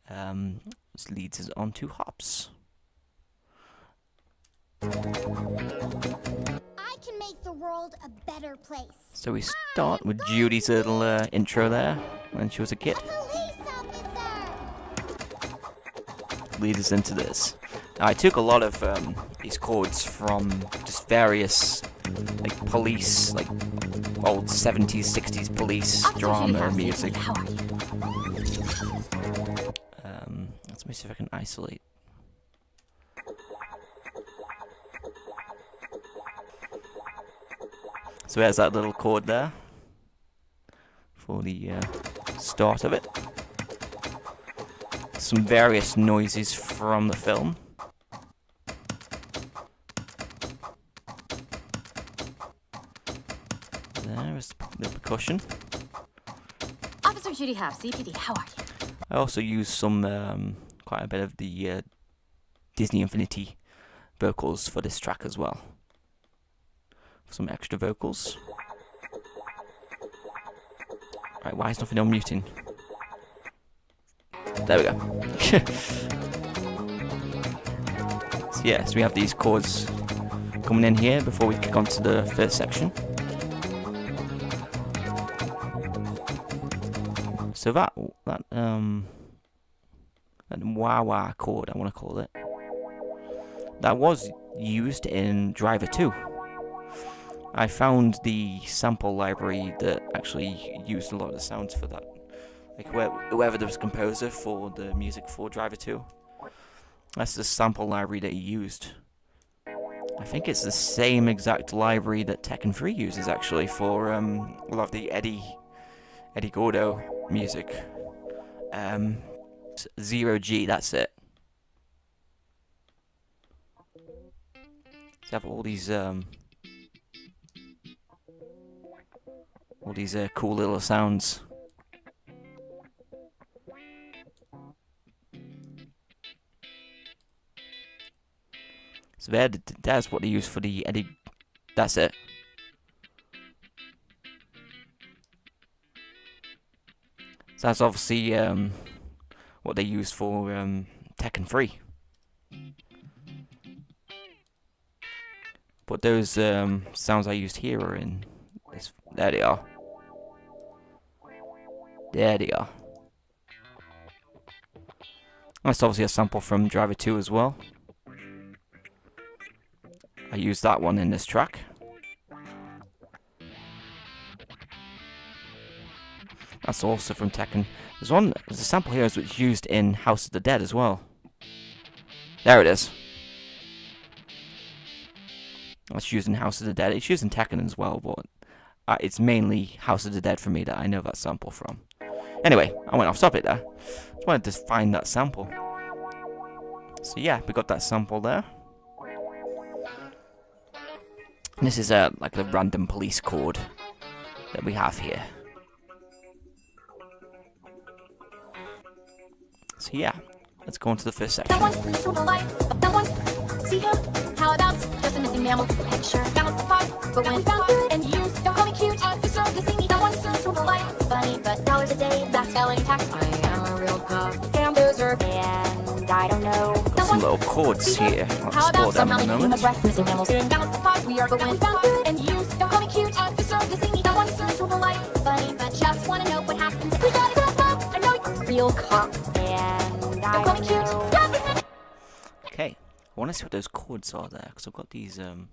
This leads us on to hops. I can make the world a better place. So we start with Judy's little intro there when she was a kid. A police officer! Lead us into this. Now, I took a lot of these chords from just various like police, like old 70s, 60s police drama music. Let me see if I can isolate. So there's that little chord there for the start of it. Some various noises from the film. There is the percussion. Officer Judy Half, CPD, how are you? I also used some quite a bit of the Disney Infinity vocals for this track as well. Some extra vocals. Right, why is nothing on muting? There we go. So yes, we have these chords coming in here before we kick on to the first section. So that wah-wah chord, I want to call it, that was used in Driver 2. I found the sample library that actually used a lot of the sounds for that. Like whoever was composer for the music for Driver 2, that's the sample library that he used. I think it's the same exact library that Tekken 3 uses actually for a lot of the Eddie Gordo music. 0G, that's it. So have all these cool little sounds. So that's what they use for the Eddie. That's it. So that's obviously what they used for Tekken 3. But those sounds I used here are in this. There they are. There they are. That's obviously a sample from Driver 2 as well. I used that one in this track. That's also from Tekken. There's a sample here which is used in House of the Dead as well. There it is. That's used in House of the Dead. It's used in Tekken as well, but it's mainly House of the Dead for me that I know that sample from. Anyway, I went off topic there. Just wanted to find that sample. So yeah, we got that sample there. And this is like the random police chord that we have here. So yeah, let's go on to the first section. See him? How about just a missing mammal picture? Bounce the pop, but when found good and used, don't call me cute. Officer, to see me, someone search for the light. Funny, but $1 a day, that's selling tax. I am a real pop gambozer, and I don't know. Got some little chords here. I'll explore them in a moment. Missing mammals. Bounce the pop, we are but when found good and used, don't call me cute. Officer, to see me, someone search for the light. Funny, but just wanna know what happens if we gotta go up. I know you're a real cop, and I don't know. Okay. I want to see what those chords are there, because I've got these, Oh,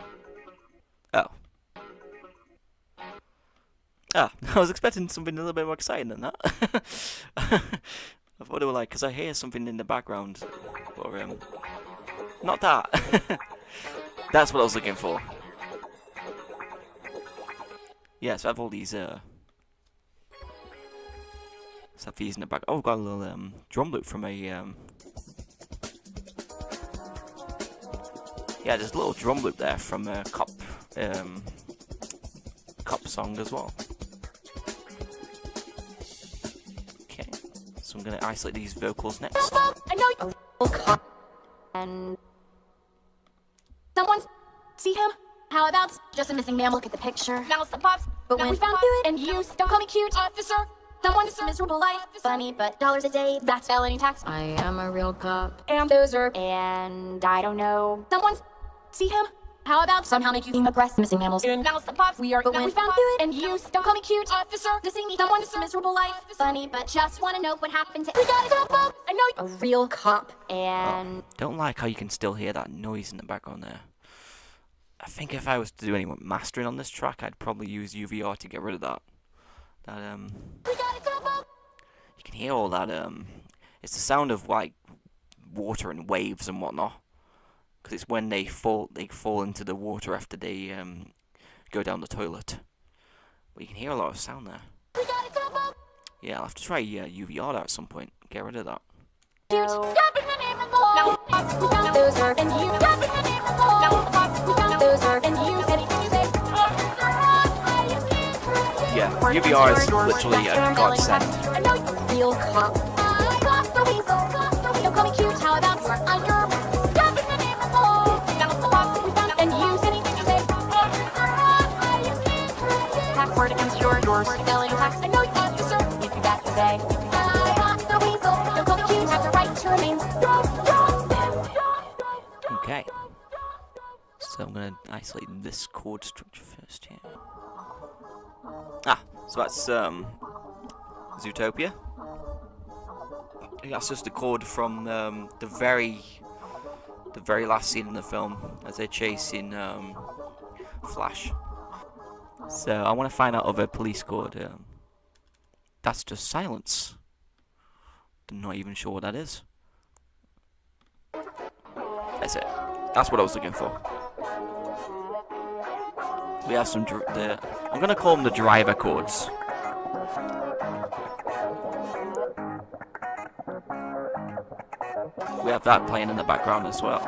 I was expecting something a little bit more exciting than that. I thought they were like, because I hear something in the background, or, not that. That's what I was looking for. Yeah, so I have all these, stuff these in the back. Oh, I've got a little, drum loop from a, yeah, there's a little drum loop there from a cop song as well. Okay, so I'm gonna isolate these vocals next. I know you're a cop, and someone see him? How about just a missing mammal? Look at the picture. Mouse the pops, but when we found it and used, don't call me cute, officer. Someone's miserable life is funny, but dollars a day, that's felony tax. I am a real cop. And those are, and I don't know. Someone's, see him? How about somehow make you seem aggressive, missing mammals? In mouse the pops, we are, but when we found it and you don't call me cute, officer, dissing me. Someone's miserable life is funny, but just wanna know what happened to. We gotta jump up! I know a real cop, and. Don't like how you can still hear that noise in the background there. I think if I was to do any mastering on this track, I'd probably use UVR to get rid of that. We gotta jump up! You can hear all that, it's the sound of, like, water and waves and whatnot. Because it's when they fall into the water after they, go down the toilet. But you can hear a lot of sound there. We gotta jump up! Yeah, I'll have to try UVR that at some point. Get rid of that. Cute. Stop in the name of the law. Now, we found those are, and you. Stop in the name of the law. Now, we found those are, and you. Anything you say. Yeah, UVR is literally a godsend. I know you're a real cop. I got the weasel. Don't call me cute. How about you are under? Stop in the name of the law. Now, we found and use anything you say. Tax word against yours. Felony tax. I know you officer. If you got to say. I got the weasel. Don't call me cute. Have the right to remain. Okay. So I'm gonna isolate this chord structure first here. So that's Zootopia. That's just a chord from the very last scene in the film as they're chasing Flash. So I want to find out of a police chord. That's just silence. I'm not even sure what that is. That's it. That's what I was looking for. We have some I'm gonna call them the driver chords. We have that playing in the background as well.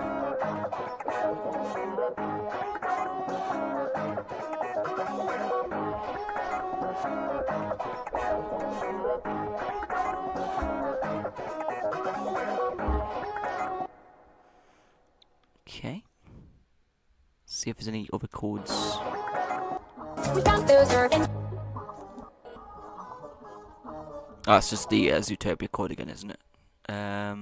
Okay. See if there's any other chords. We found those are, and Oh, it's just the Zootopia chord again, isn't it? I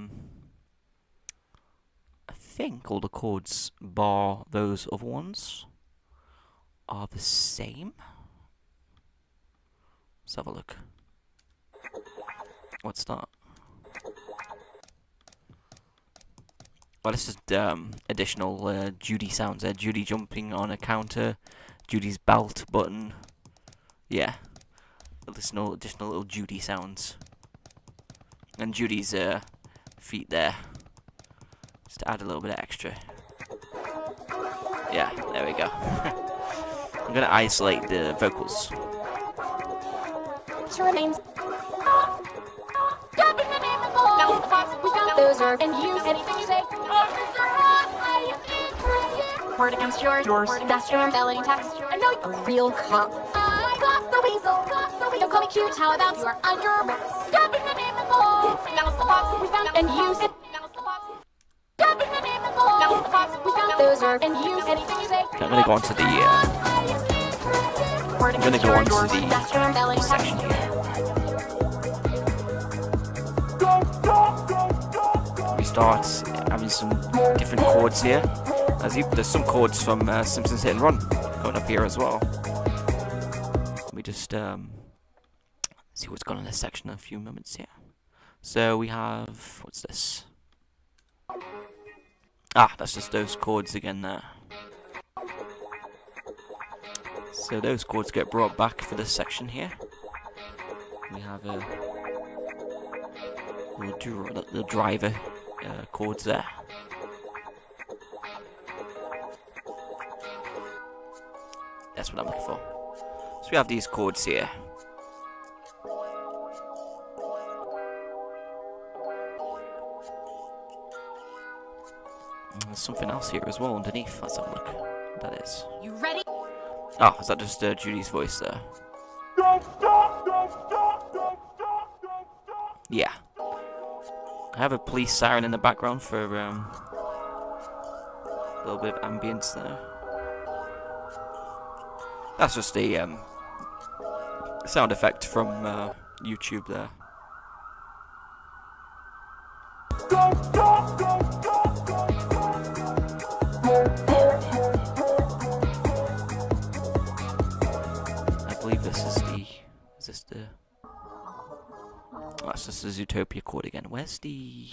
think all the chords, bar those other ones, are the same. Let's have a look. What's that? Well, this is additional Judy sounds there. Judy jumping on a counter, Judy's belt button. Yeah. Additional little Judy sounds. And Judy's feet there. Just to add a little bit of extra. Yeah, there we go. I'm gonna isolate the vocals. sure names. Stop in the name of the law. Now, we found those are, and use anything you say. Word against yours. That's your felony tax. I know you're a real cop. I got the weasel. Don't call me cute. How about you are under arrest? Stop in the name of the law. Now it's the box we found and use it. Stop in the name of the law. Now it's the box we found those are, and use anything you say. I'm gonna go on to the Word against yours. That's your felony tax. section here. We start having some different chords here. There's some chords from Simpsons Hit and Run going up here as well. We just see what's going on in this section in a few moments here. So we have, what's this? That's just those chords again there. So those chords get brought back for this section here. We have a little driver chords there. That's what I'm looking for. So we have these chords here. And there's something else here as well underneath. Let's have a look. What that is. You ready? Oh, is that just Judy's voice there? Yeah. I have a police siren in the background for a little bit of ambience there. That's just the sound effect from YouTube there. I believe this is the... Is this the... Oh, that's just the Zootopia chord again. Where's the...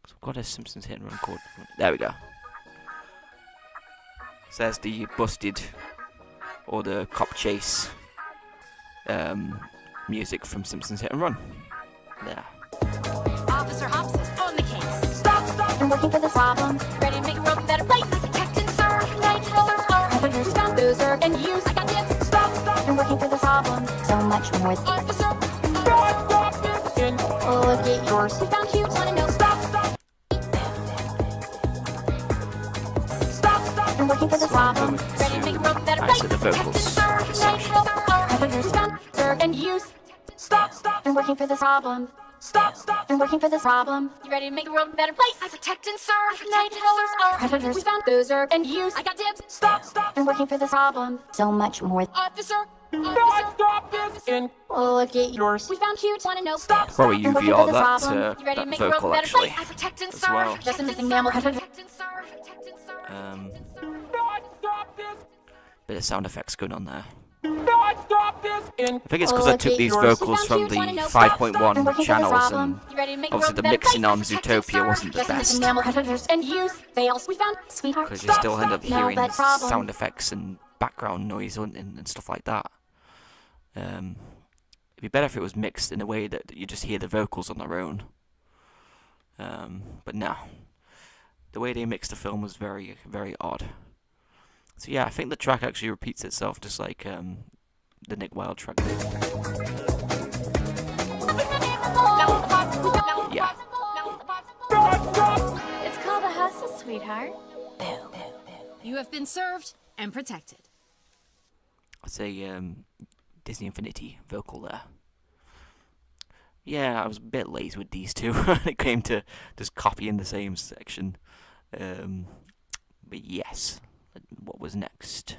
I've got a Simpsons hit and run chord. There we go. So there's the busted, or the cop chase music from Simpsons Hit and Run. There. Officer Hops is on the case. Stop, stop. I'm working for this problem. Ready to make a world a better place. Protect and serve. Night rollers are hunters. Found loser and use. I got tips. Stop, stop. I'm working for this problem. So much more. Officer. Stop, stop. In. Oh, get yours. We found cute. Wanna know? Stop, stop. Stop, stop. I'm working for this problem. Ready to make a world a better place. The vocals. Night rollers are hunters. Found serve and use. Stop, stop. I'm working for this problem. Stop, stop. I'm working for this problem. You ready to make the world a better place? I protect and serve. Night rollers are predators. We found loser and use. I got dibs. Stop, stop. I'm working for this problem. So much more. Officer. Stop this. In. Oh, look at yours. We found cute. Wanna know? Stop, stop. Probably I'm working for UV this that, problem. You ready to make the world a vocal better actually, place? I protect and as serve. well. Just a missing mammal. Protect and serve. Protect and serve. Stop this. Bit of sound effects going on there. Stop this. In. I think it's because I took these vocals from the 5.1 channels, and obviously the mixing on Zootopia wasn't the best. Because you still end up hearing sound effects and background noise and stuff like that. It'd be better if it was mixed in a way that you just hear the vocals on their own. But no. The way they mixed the film was very, very odd. So yeah, I think the track actually repeats itself, just like the Nick Wilde track did. Yeah. It's called a hustle, sweetheart. You have been served and protected. I'd say Disney Infinity vocal there. Yeah, I was a bit lazy with these two when it came to just copying the same section. But yes, what was next?